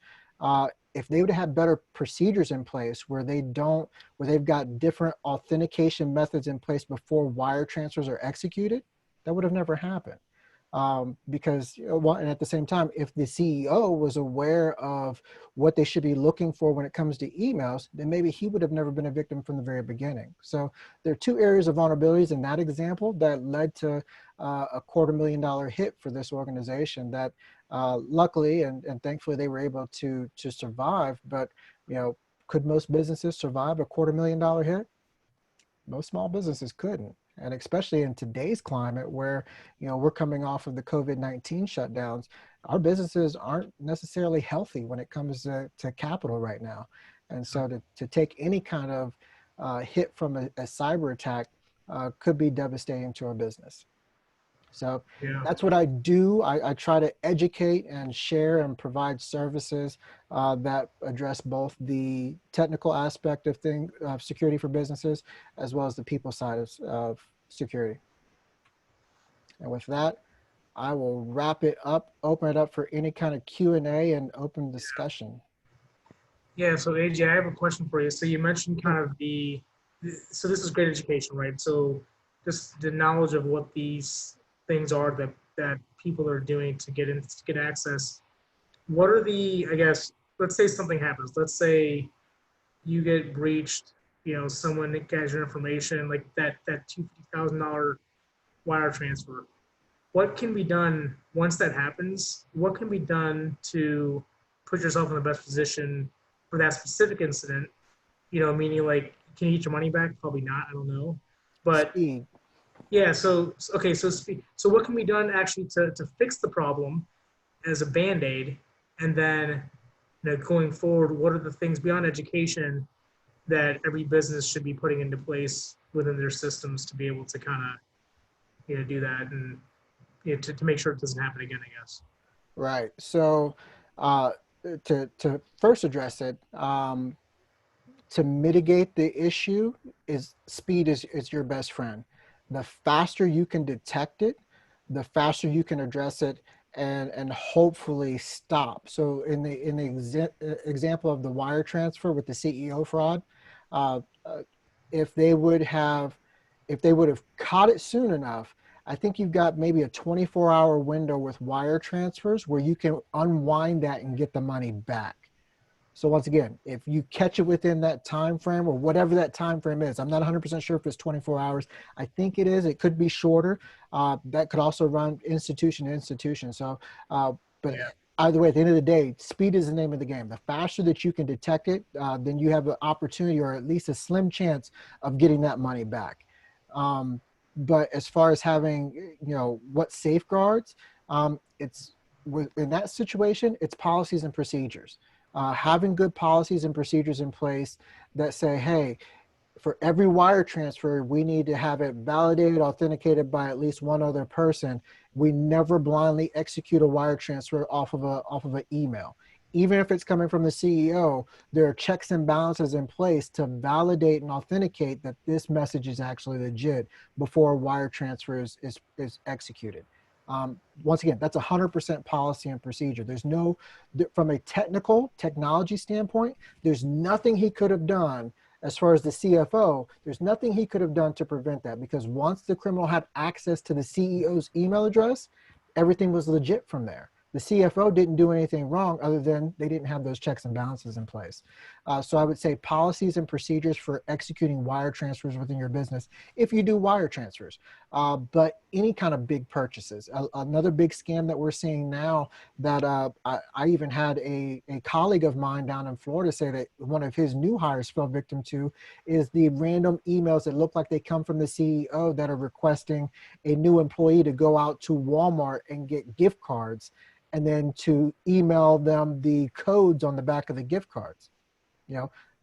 if they would have had better procedures in place where they've got different authentication methods in place before wire transfers are executed, that would have never happened. Because, and at the same time, if the CEO was aware of what they should be looking for when it comes to emails, then maybe he would have never been a victim from the very beginning. So there are two areas of vulnerabilities in that example that led to a $250,000 hit for this organization that luckily and thankfully they were able to survive. But, could most businesses survive a $250,000 hit? Most small businesses couldn't. And especially in today's climate where, we're coming off of the COVID-19 shutdowns, our businesses aren't necessarily healthy when it comes to capital right now. And so to take any kind of hit from a cyber attack could be devastating to our business. So that's what I do. I try to educate and share and provide services that address both the technical aspect of security for businesses, as well as the people side of security. And with that, I will wrap it up, open it up for any kind of Q&A and open discussion. Yeah, so A-Jay, I have a question for you. So you mentioned kind of so this is great education, right? So just the knowledge of what these things are that people are doing to get access. What are I guess, let's say something happens. Let's say you get breached, someone gets your information, like that $250,000 wire transfer. What can be done once that happens? What can be done to put yourself in the best position for that specific incident? Meaning like, can you get your money back? Probably not, I don't know. But Speed. yeah, so what can be done actually to fix the problem as a Band-Aid? And then going forward, what are the things beyond education that every business should be putting into place within their systems to be able to kind of do that and to make sure it doesn't happen again, I guess. Right. So to first address it, to mitigate the issue is speed is your best friend. The faster you can detect it, the faster you can address it and hopefully stop. So in the example of the wire transfer with the CEO fraud, uh, uh, if they would have caught it soon enough, I think you've got maybe a 24-hour window with wire transfers where you can unwind that and get the money back. So once again, if you catch it within that time frame or whatever that time frame is, I'm not 100% sure if it's 24 hours. I think it is. It could be shorter. That could also run institution to institution. So, but Yeah. either way, at the end of the day, speed is the name of the game. The faster that you can detect it, then you have an opportunity or at least a slim chance of getting that money back. But as far as having, what safeguards, it's in that situation, it's policies and procedures. Having good policies and procedures in place that say, hey, for every wire transfer, we need to have it validated, authenticated by at least one other person. We never blindly execute a wire transfer off of an email. Even if it's coming from the CEO, there are checks and balances in place to validate and authenticate that this message is actually legit before a wire transfer is executed. Once again, that's 100% policy and procedure. From a technology standpoint, there's nothing he could have done as far as the CFO, there's nothing he could have done to prevent that, because once the criminal had access to the CEO's email address, everything was legit from there. The CFO didn't do anything wrong other than they didn't have those checks and balances in place. So I would say policies and procedures for executing wire transfers within your business, if you do wire transfers. But any kind of big purchases. Another big scam that we're seeing now that I even had a colleague of mine down in Florida say that one of his new hires fell victim to is the random emails that look like they come from the CEO that are requesting a new employee to go out to Walmart and get gift cards and then to email them the codes on the back of the gift cards.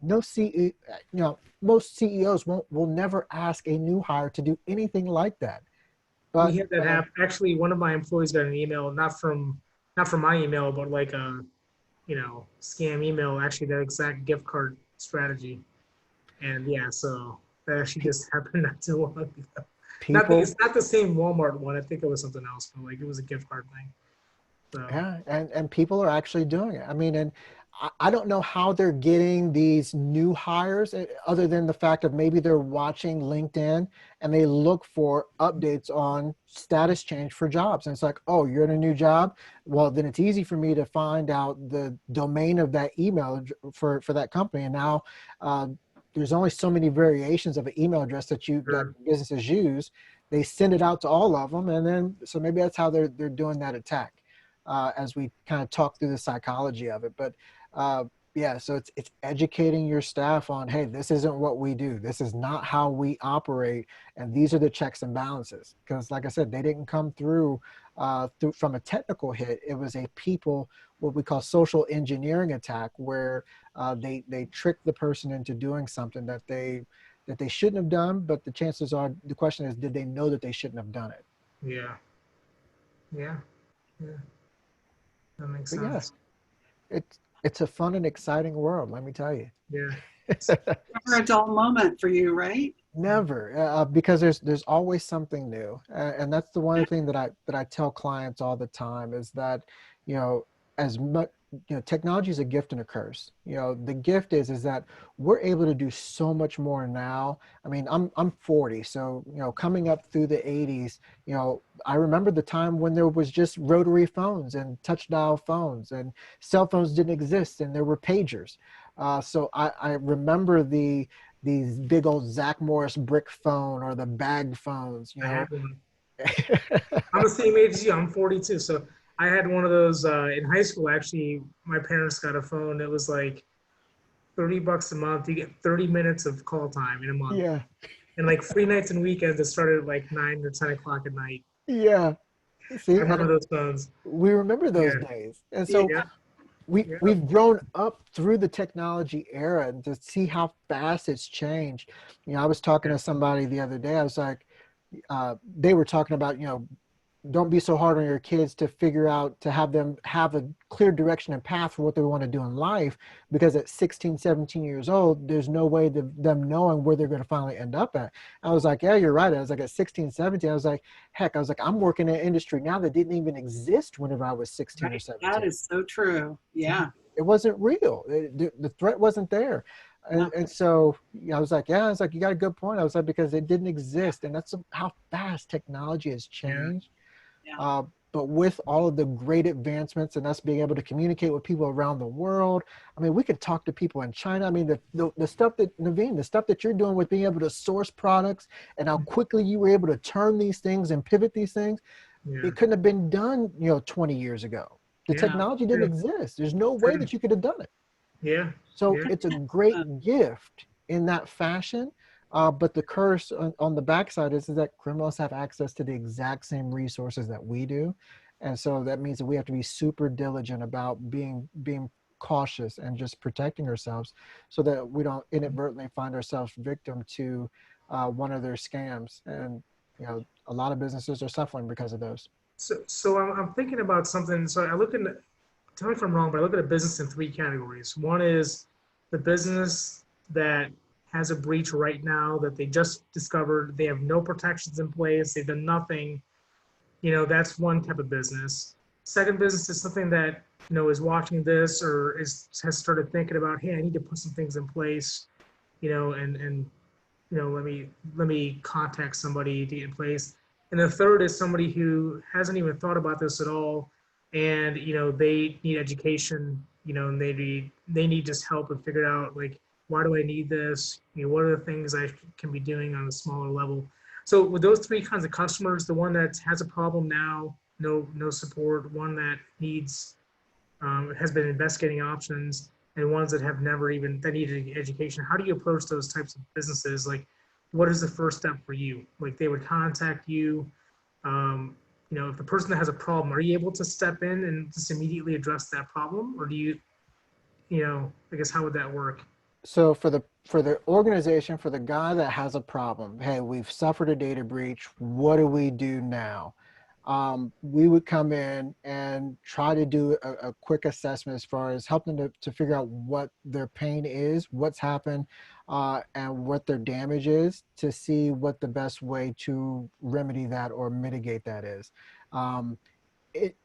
Most CEOs will never ask a new hire to do anything like that. We But had that happen. Actually, one of my employees got an email, not from my email, but like a, scam email, actually that exact gift card strategy. And yeah, so that actually just happened not too long ago. people, It's not the same Walmart one. I think it was something else, but like it was a gift card thing. So yeah, and people are actually doing it. I mean, and I don't know how they're getting these new hires other than the fact of maybe they're watching LinkedIn and they look for updates on status change for jobs. And it's like, oh, you're in a new job. Well, then it's easy for me to find out the domain of that email for that company. And now there's only so many variations of an email address that sure. businesses use. They send it out to all of them. And then, so maybe that's how they're doing that attack. As we kind of talk through the psychology of it. But yeah, so it's educating your staff on, hey, this isn't what we do. This is not how we operate. And these are the checks and balances. Because like I said, they didn't come through from a technical hit. It was what we call social engineering attack, where they trick the person into doing something that they shouldn't have done. But the question is, did they know that they shouldn't have done it? Yeah. Yeah. Yeah. That makes But yeah, sense. it's a fun and exciting world, let me tell you. Yeah. Never a dull moment for you, right? Never, because there's always something new, and that's the one thing that I tell clients all the time is that, you know, as much, technology is a gift and a curse. The gift is that we're able to do so much more now. I mean, I'm 40, so coming up through the 80s, I remember the time when there was just rotary phones and touch dial phones, and cell phones didn't exist, and there were pagers. So I remember these big old Zach Morris brick phone or the bag phones, I had one. I'm the same age as you. I'm 42. So I had one of those in high school. Actually, my parents got a phone. It was like $30 a month. You get 30 minutes of call time in a month. Yeah, And like free nights and weekends that started at like 9 or 10 o'clock at night. yeah. I See, remember and those phones. we remember those Yeah. days. And so Yeah. Yeah. we've grown up through the technology era, and to see how fast it's changed. I was talking Yeah. to somebody the other day. I was like, they were talking about, don't be so hard on your kids to figure out, to have them have a clear direction and path for what they want to do in life, because at 16, 17 years old, there's no way to them knowing where they're going to finally end up at. I was like, yeah, you're right. I was like, at 16, 17, I was like, heck, I was like, I'm working in an industry now that didn't even exist whenever I was 16 or Right. 17. That is so true. Yeah. It wasn't real. The threat wasn't there. No. And so I was like, yeah, I was like, you got a good point. I was like, because it didn't exist. And that's how fast technology has changed. Yeah. But with all of the great advancements and us being able to communicate with people around the world, I mean, we could talk to people in China. I mean, the stuff that, Naveen, the stuff that you're doing with being able to source products and how quickly you were able to turn these things and pivot these things, Yeah. it couldn't have been done, 20 years ago. The Yeah. technology didn't exist. There's no way that you could have done it. Yeah. So Yeah. it's a great gift in that fashion. But the curse on the backside is that criminals have access to the exact same resources that we do. And so that means that we have to be super diligent about being cautious and just protecting ourselves so that we don't inadvertently find ourselves victim to one of their scams. And, a lot of businesses are suffering because of those. So I'm thinking about something. So I look at, tell me if I'm wrong, but I look at a business in three categories. One is the business that has a breach right now that they just discovered. They have no protections in place. They've done nothing. That's one type of business. Second business is something that, is watching this or has started thinking about, hey, I need to put some things in place, and let me contact somebody to get in place. And the third is somebody who hasn't even thought about this at all, and they need education, and they need just help and figure out, like, why do I need this? What are the things I can be doing on a smaller level? So with those three kinds of customers, the one that has a problem now, no support, one that needs has been investigating options, and ones that have never even that needed education. How do you approach those types of businesses? Like, what is the first step for you? Like, they would contact you. If the person that has a problem, are you able to step in and just immediately address that problem, or do you, I guess, how would that work? So for the organization, for the guy that has a problem, hey, we've suffered a data breach. What do we do now? We would come in and try to do a quick assessment as far as helping to figure out what their pain is, what's happened, and what their damage is, to see what the best way to remedy that or mitigate that is. It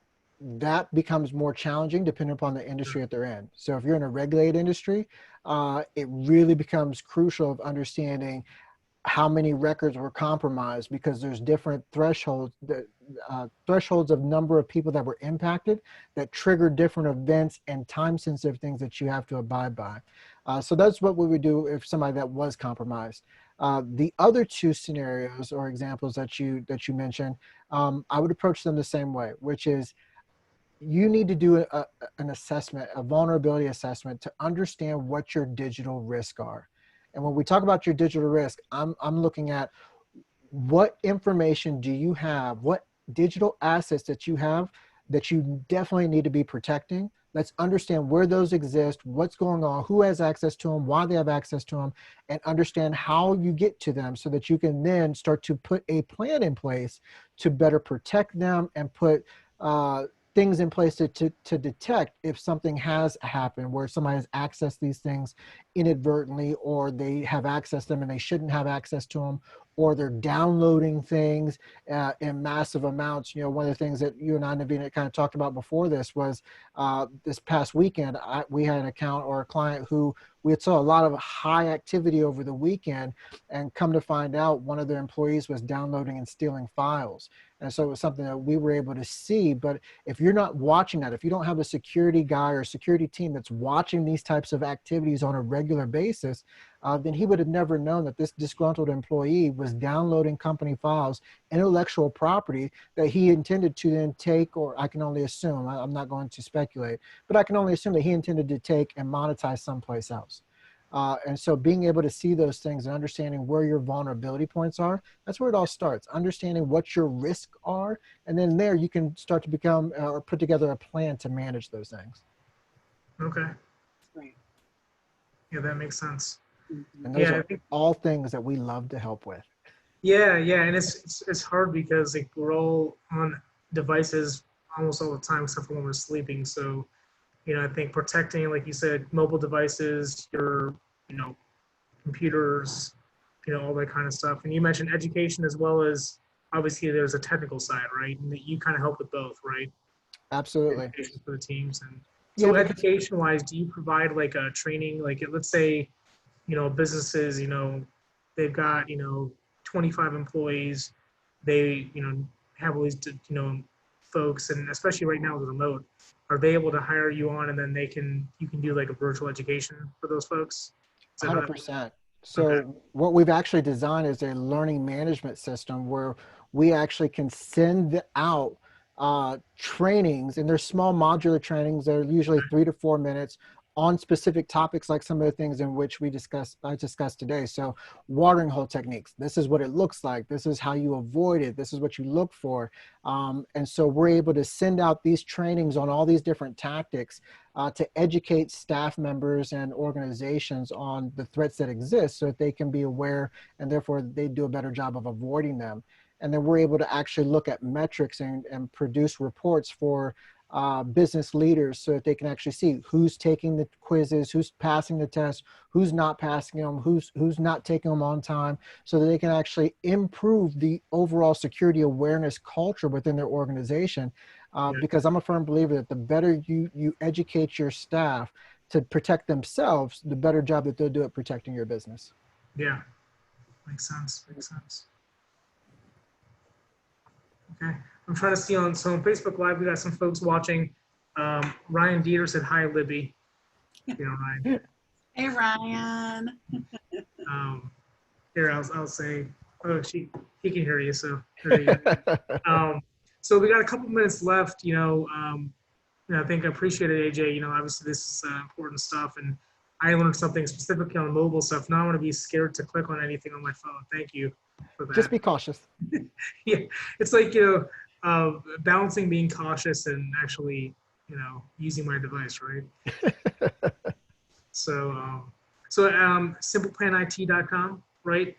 that becomes more challenging depending upon the industry that they're in. So if you're in a regulated industry, it really becomes crucial of understanding how many records were compromised, because there's different thresholds, thresholds of number of people that were impacted that trigger different events and time sensitive things that you have to abide by. So that's what we would do if somebody that was compromised. The other two scenarios or examples that you mentioned, I would approach them the same way, which is you need to do an assessment, a vulnerability assessment, to understand what your digital risks are. And when we talk about your digital risk, I'm looking at what information do you have, what digital assets that you have that you definitely need to be protecting. Let's understand where those exist, what's going on, who has access to them, why they have access to them, and understand how you get to them so that you can then start to put a plan in place to better protect them and put things in place to detect if something has happened where somebody has accessed these things inadvertently, or they have accessed them and they shouldn't have access to them, or they're downloading things in massive amounts. One of the things that you and I, Naveen, kind of talked about before this was this past weekend, we had an account or a client who we had saw a lot of high activity over the weekend, and come to find out one of their employees was downloading and stealing files. And so it was something that we were able to see. But if you're not watching that, if you don't have a security guy or security team that's watching these types of activities on a regular basis, then he would have never known that this disgruntled employee was downloading company files, intellectual property that he intended to then take, or I can only assume, I'm not going to speculate, but I can only assume that he intended to take and monetize someplace else. And so being able to see those things and understanding where your vulnerability points are, that's where it all starts. Understanding what your risks are, and then there you can start to become or put together a plan to manage those things. Okay. Right. Yeah, that makes sense. Mhm. And those Yeah, I are think, all things that we love to help with. yeah, and it's hard because, like, we're all on devices almost all the time, except for when we're sleeping. So, I think protecting, like you said, mobile devices, your, computers, all that kind of stuff. And you mentioned education as well as obviously there's a technical side, right? And that you kind of help with both, right? Absolutely. Education for the teams. And Yeah, so because education wise, do you provide like a training, like let's say, businesses, they've got, 25 employees, they, have all these, folks, and especially right now with remote, are they able to hire you on and then you can do like a virtual education for those folks? Is that how that? 100%. Okay. So what we've actually designed is a learning management system where we actually can send out trainings, and they're small modular trainings. They're usually 3 to 4 minutes on specific topics, like some of the things in which I discussed today. So watering hole techniques, this is what it looks like. This is how you avoid it. This is what you look for. And so we're able to send out these trainings on all these different tactics to educate staff members and organizations on the threats that exist so that they can be aware and therefore they do a better job of avoiding them. And then we're able to actually look at metrics and produce reports for business leaders so that they can actually see who's taking the quizzes, who's passing the tests, who's not passing them, who's not taking them on time, so that they can actually improve the overall security awareness culture within their organization. Because I'm a firm believer that the better you educate your staff to protect themselves, the better job that they'll do at protecting your business. Yeah, makes sense. Makes sense. Okay, I'm trying to see on Facebook Live. We got some folks watching. Ryan Dieter said hi, Libby. Ryan. Hey, Ryan. Here, I'll say. Oh, he can hear you. So there you go. So we got a couple minutes left. I think I appreciate it, A-Jay. Obviously this is important stuff, and I learned something specifically on mobile stuff. Now I want to be scared to click on anything on my phone. Thank you for that. Just be cautious. Yeah, it's like balancing being cautious and actually using my device, right? So simpleplanit.com, right?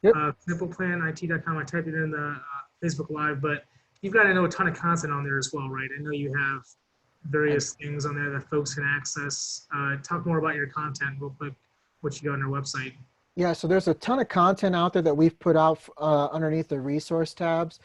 Yep. Simpleplanit.com. I typed it in the Facebook Live, but you've got to know a ton of content on there as well, right? I know you have various things on there that folks can access. Talk more about your content real quick, what you got on your website. Yeah, so there's a ton of content out there that we've put out underneath the resource tabs.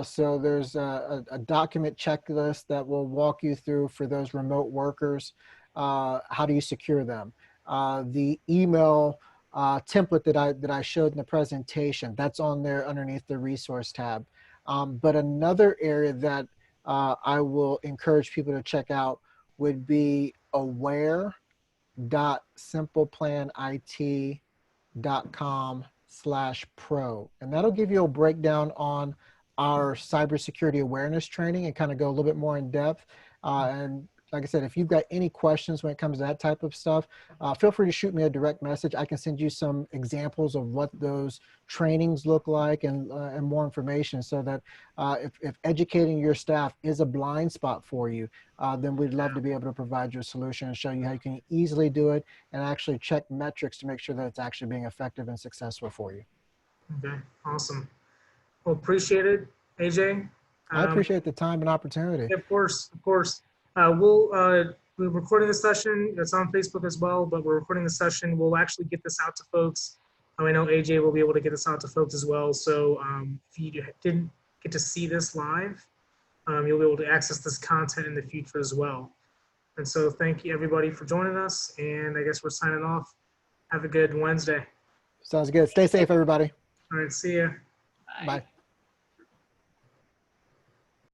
So there's a document checklist that will walk you through for those remote workers. How do you secure them? The email template that I showed in the presentation, that's on there underneath the resource tab. But another area that I will encourage people to check out would be aware.simpleplanit.com/pro. And that'll give you a breakdown on our cybersecurity awareness training and kind of go a little bit more in depth. And like I said, if you've got any questions when it comes to that type of stuff, feel free to shoot me a direct message. I can send you some examples of what those trainings look like and more information, so that if educating your staff is a blind spot for you, then we'd love to be able to provide you a solution and show you how you can easily do it and actually check metrics to make sure that it's actually being effective and successful for you. Okay, awesome. Well, appreciate it, A-Jay. I appreciate the time and opportunity. Yeah, of course, of course. We're recording the session. It's on Facebook as well, but we're recording the session. We'll actually get this out to folks. I know A-Jay will be able to get this out to folks as well. So if you didn't get to see this live, you'll be able to access this content in the future as well. And so thank you everybody for joining us. And I guess we're signing off. Have a good Wednesday. Sounds good. Stay safe, everybody. All right, see ya. Bye. Bye.